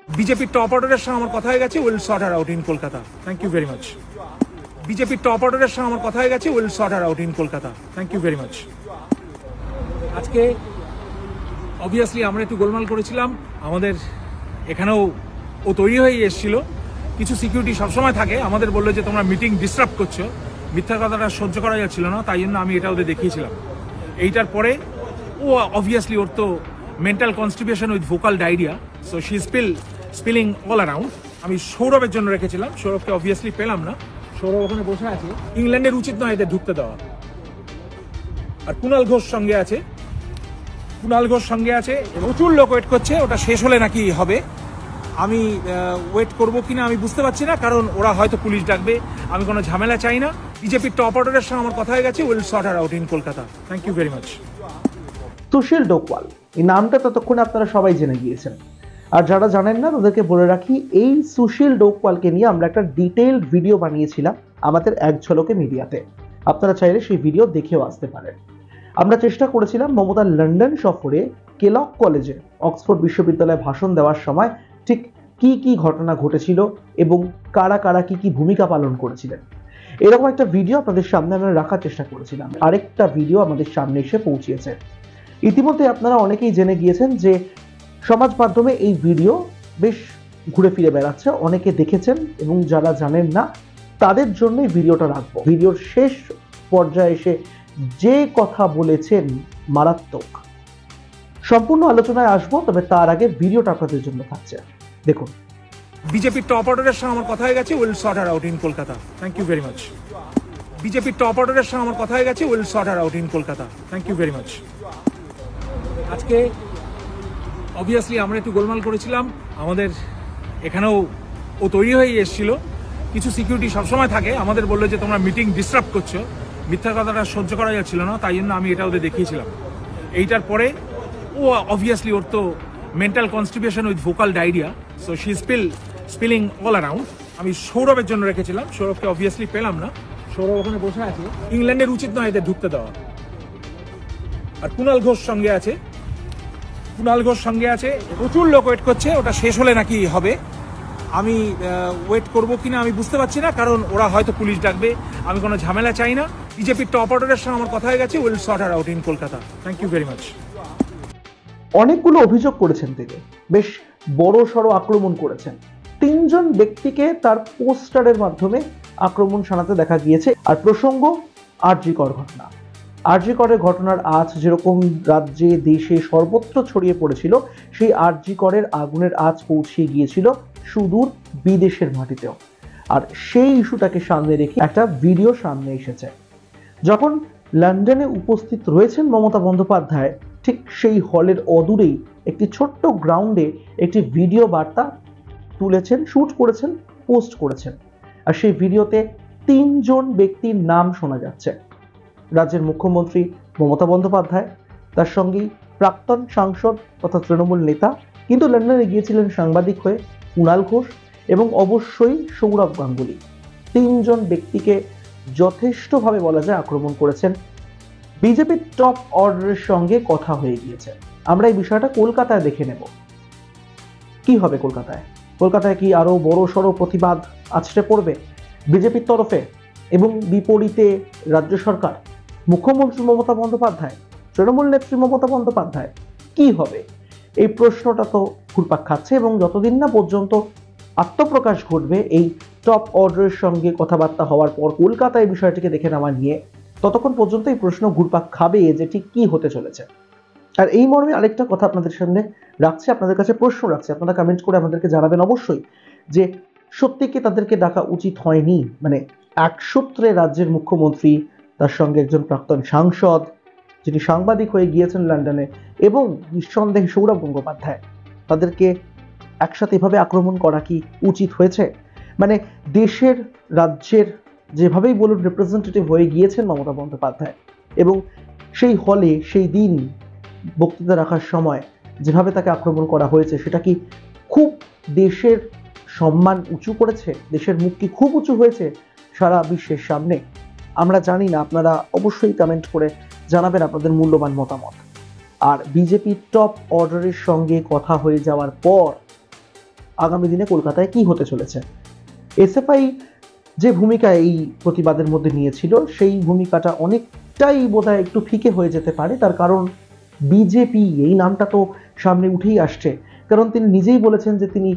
বিজেপির টপ অর্ডারের সঙ্গে আমার কথা হয়ে গেছে, will sort her out in Kolkata. Thank you very much. বিজেপির টপ অর্ডারের সঙ্গে আমার কথা হয়ে গেছে, will sort her out in Kolkata. Thank you very much. আজকে অবভিয়াসলি আমরা একটু গোলমাল করেছিলাম, আমাদের এখানেও ও তৈরি হয়ে এসেছিল। কিছু সিকিউরিটি সবসময় থাকে, আমাদের বললো যে তোমরা মিটিং ডিস্টার্ব করছো, মিথ্যা কথাটা সহ্য করা যাচ্ছিল না, তাই জন্য আমি এটা ওদের দেখিয়েছিলাম। এইটার পরে ও অবভিয়াসলি ওর তো mental constipation with vocal diarrhoea, so she spilling all around. আমি সৌরভের জন্য রেখেছিলাম, সৌরভকে অবভিয়াসলি পেলাম না, সৌরভ ওখানে বসে আছে। ইংল্যান্ডের উচিত নয় এদের ঢুকতে দেওয়া। আর কুণাল ঘোষ সঙ্গে আছে, প্রচুর লোক ওয়েট করছে, ওটা শেষ হলে নাকি হবে। আমি ওয়েট করবো কিনা আমি বুঝতে পারছি না, কারণ ওরা হয়তো পুলিশ ডাকবে, আমি কোনো ঝামেলা চাই না। বিজেপির টপ অর্ডারের সঙ্গে আমার কথা হয়ে গেছে, will sort her out in Kolkata. Thank you very much. Sushil Dokwal, এই নামটা ততক্ষণে আপনারা সবাই জেনে গিয়েছেন। আর যারা জানেন না তাদেরকে বলে রাখি, এই সুশীল ডোকওয়ালকে নিয়ে আমরা একটা ডিটেইলড ভিডিও বানিয়েছিলাম আমাদের এক ঝলকে মিডিয়াতে। আপনারা চাইলে সেই ভিডিও দেখেও আসতে পারেন। আমরা চেষ্টা করেছিলাম মমতার লন্ডন সফরে কেলক কলেজে অক্সফোর্ড বিশ্ববিদ্যালয়ে ভাষণ দেওয়ার সময় ঠিক কি কি ঘটনা ঘটেছিল এবং কারা কারা কি কি ভূমিকা পালন করেছিলেন, এরকম একটা ভিডিও আপনাদের সামনে আমরা রাখার চেষ্টা করেছিলাম। আরেকটা ভিডিও আমাদের সামনে এসে পৌঁছিয়েছে। ইতিমধ্যে আপনারা অনেকেই জেনে গিয়েছেন যে সমাজ মাধ্যমে এই ভিডিও বেশ ঘুরে ফিরে বেড়াচ্ছে, অনেকে দেখেছেন, এবং যারা জানেন না তাদের জন্যই ভিডিওটা রাখবো। ভিডিওর শেষ পর্যায়ে এসে যে কথা বলেছেন মারাত্মক। সম্পূর্ণ আলোচনায় আসবো, তবে তার আগে ভিডিওটা আপনাদের জন্য থাকছে, দেখুন। বিজেপির টপ অর্ডারের সঙ্গে আমার কথা হয়ে গেছে, will sort her out in Kolkata. Thank you very much. বিজেপির টপ অর্ডারের সঙ্গে আমার কথা হয়ে গেছে, will sort her out in Kolkata. Thank you very much. আজকে অবভিয়াসলি আমরা একটু গোলমাল করেছিলাম, আমাদের এখানেও ও তৈরি হয়ে এসেছিল। কিছু সিকিউরিটি সবসময় থাকে, আমাদের বললো যে তোমরা মিটিং ডিস্টার্ব করছো, মিথ্যা কথাটা সহ্য করা যাচ্ছিল না, তাই জন্য আমি এটা ওদের দেখিয়েছিলাম। এইটার পরে ও অবভিয়াসলি ওর তো mental constipation with vocal diarrhoea, so she spilling all around. আমি সৌরভের জন্য রেখেছিলাম, সৌরভকে অবভিয়াসলি পেলাম না, সৌরভ ওখানে বসে আছে। ইংল্যান্ডের উচিত নয় এদের ঢুকতে দেওয়া। আর কুণাল ঘোষ সঙ্গে আছে, প্রচুর লোক ওয়েট করছে, ওটা শেষ হলে নাকি হবে। আমি ওয়েট করবো কিনা আমি বুঝতে পারছি না, কারণ ওরা হয়তো পুলিশ ডাকবে, আমি কোনো ঝামেলা চাই না। বিজেপির টপ অর্ডারের সঙ্গে আমার কথা হয়ে গেছে, will sort her out in Kolkata. Thank you very much. অনেকগুলো অভিযোগ করেছেন থেকে, বেশ বড় সড়ো আক্রমণ করেছেন। 3 জন ব্যক্তিকে তার পোস্টারের মাধ্যমে আক্রমণ শানাতে দেখা গিয়েছে। আর প্রসঙ্গ আরজি কর ঘটনা। আরজি করের ঘটনার আঁচ যেরকম রাজ্যে দেশে সর্বত্র ছড়িয়ে পড়েছিল, সেই আরজি করের আগুনের আঁচ পৌঁছে গিয়েছিল সুদূর বিদেশের মাটিতেও। আর সেই ইস্যুটাকে সামনে রেখে একটা ভিডিও সামনে এসেছে। যখন লন্ডনে উপস্থিত রয়েছেন মমতা বন্দ্যোপাধ্যায়, ঠিক সেই হলের অদূরেই একটি ছোট্ট গ্রাউন্ডে একটি ভিডিও বার্তা তুলেছেন, শুট করেছেন, পোস্ট করেছেন। আর সেই ভিডিওতে 3 জন ব্যক্তির নাম শোনা যাচ্ছে। রাজ্যের মুখ্যমন্ত্রী মমতা বন্দ্যোপাধ্যায়, তার সঙ্গেই প্রাক্তন সাংসদ তথা তৃণমূল নেতা, কিন্তু লন্ডনে গিয়েছিলেন সাংবাদিক হয়ে, কুণাল ঘোষ, এবং অবশ্যই সৌরভ গাঙ্গুলি। 3 জন ব্যক্তিকে যথেষ্টভাবে বলা যায় আক্রমণ করেছেন। বিজেপির টপ অর্ডারের সঙ্গে কথা হয়ে গিয়েছে। আমরা এই বিষয়টা কলকাতায় দেখে নেব। কি হবে কলকাতায় কি আরো বড় সড়ো প্রতিবাদ আছড়ে পড়বে বিজেপির তরফে, এবং বিপরীতে রাজ্য সরকার, মুখ্যমন্ত্রী মমতা বন্দ্যোপাধ্যায়, তৃণমূল নেত্রী মমতা বন্দ্যোপাধ্যায়, কি হবে? এই প্রশ্নটা তো ঘুরপাক খাচ্ছে, এবং যতদিন না পর্যন্ত আত্মপ্রকাশ ঘটবে এই টপ অর্ডারের সঙ্গে কথাবার্তা হওয়ার পর কলকাতায় বিষয়টিকে দেখে নেওয়া নিয়ে, ততক্ষণ পর্যন্ত এই প্রশ্ন ঘুরপাক খাবে যে ঠিক কি হতে চলেছে। আর এই মর্মে আরেকটা কথা আপনাদের সামনে রাখছি, আপনাদের কাছে প্রশ্ন রাখছি, আপনারা কমেন্ট করে আমাদেরকে জানাবেন অবশ্যই যে সত্যি কি তাদেরকে ডাকা উচিত হয়নি। মানে এক সূত্রে রাজ্যের মুখ্যমন্ত্রী, তার সঙ্গে একজন প্রাক্তন সাংসদ যিনি সাংবাদিক হয়ে গিয়েছেন লন্ডনে, এবং নিঃসন্দেহে সৌরভ গঙ্গোপাধ্যায়, তাদেরকে একসাথে এভাবে আক্রমণ করা কি উচিত হয়েছে? মানে দেশের, রাজ্যের যেভাবেই বলুন রিপ্রেজেন্টেটিভ হয়ে গিয়েছেন মমতা বন্দ্যোপাধ্যায়, এবং সেই হলে সেই দিন বক্তৃতা রাখার সময় যেভাবে তাকে আক্রমণ করা হয়েছে, সেটা কি খুব দেশের সম্মান উঁচু করেছে? দেশের মুখ কি খুব উঁচু হয়েছে সারা বিশ্বের সামনে? আমরা জানি না, আপনারা অবশ্যই কমেন্ট করে জানাবেন আপনাদের মূল্যবান মতামত। আর বিজেপির টপ অর্ডারের সঙ্গে কথা হয়ে যাওয়ার পর আগামী দিনে কলকাতায় কি হতে চলেছে। এসএফআই যে ভূমিকা এই প্রতিবাদের মধ্যে নিয়েছিল সেই ভূমিকাটা অনেকটাই বোধহয় একটু ফিকে হয়ে যেতে পারে। তার কারণ বিজেপি এই নামটা তো সামনে উঠেই আসছে, কারণ তিনি নিজেই বলেছেন যে তিনি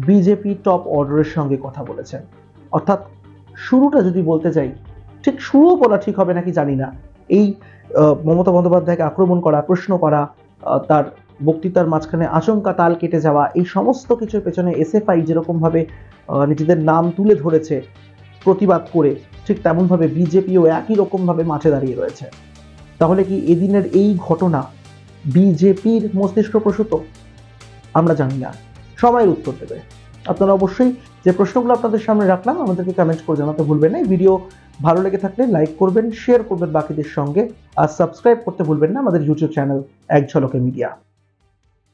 বিজেপি টপ অর্ডারের সঙ্গে কথা বলেছেন। অর্থাৎ শুরুটা যদি বলতে যাই, ঠিক শুরুও বলা ঠিক হবে নাকি জানি না, এই মমতা বন্দ্যোপাধ্যায়কে আক্রমণ করা, প্রশ্ন করা, তার বক্তৃতার মাঝখানে আচমকা তাল কেটে যাওয়া, এই সমস্ত কিছুর পেছনে এসএফআই যেরকমভাবে নিজেদের নাম তুলে ধরেছে প্রতিবাদ করে, ঠিক তেমনভাবে বিজেপিও একই রকমভাবে মাঠে দাঁড়িয়ে রয়েছে। তাহলে কি এদিনের এই ঘটনা বিজেপির মস্তিষ্ক প্রসূত? আমরা জানি না, সময়ের উত্তর দেবে। আপনারা অবশ্যই যে প্রশ্নগুলো আপনাদের সামনে রাখলাম আমাদেরকে কমেন্ট করে জানাতে ভুলবেন না। ভিডিও ভালো লেগে থাকলে লাইক করবেন, শেয়ার করবেন বাকিদের সঙ্গে, আর সাবস্ক্রাইব করতে ভুলবেন না আমাদের ইউটিউব চ্যানেল এক ঝলকে মিডিয়া।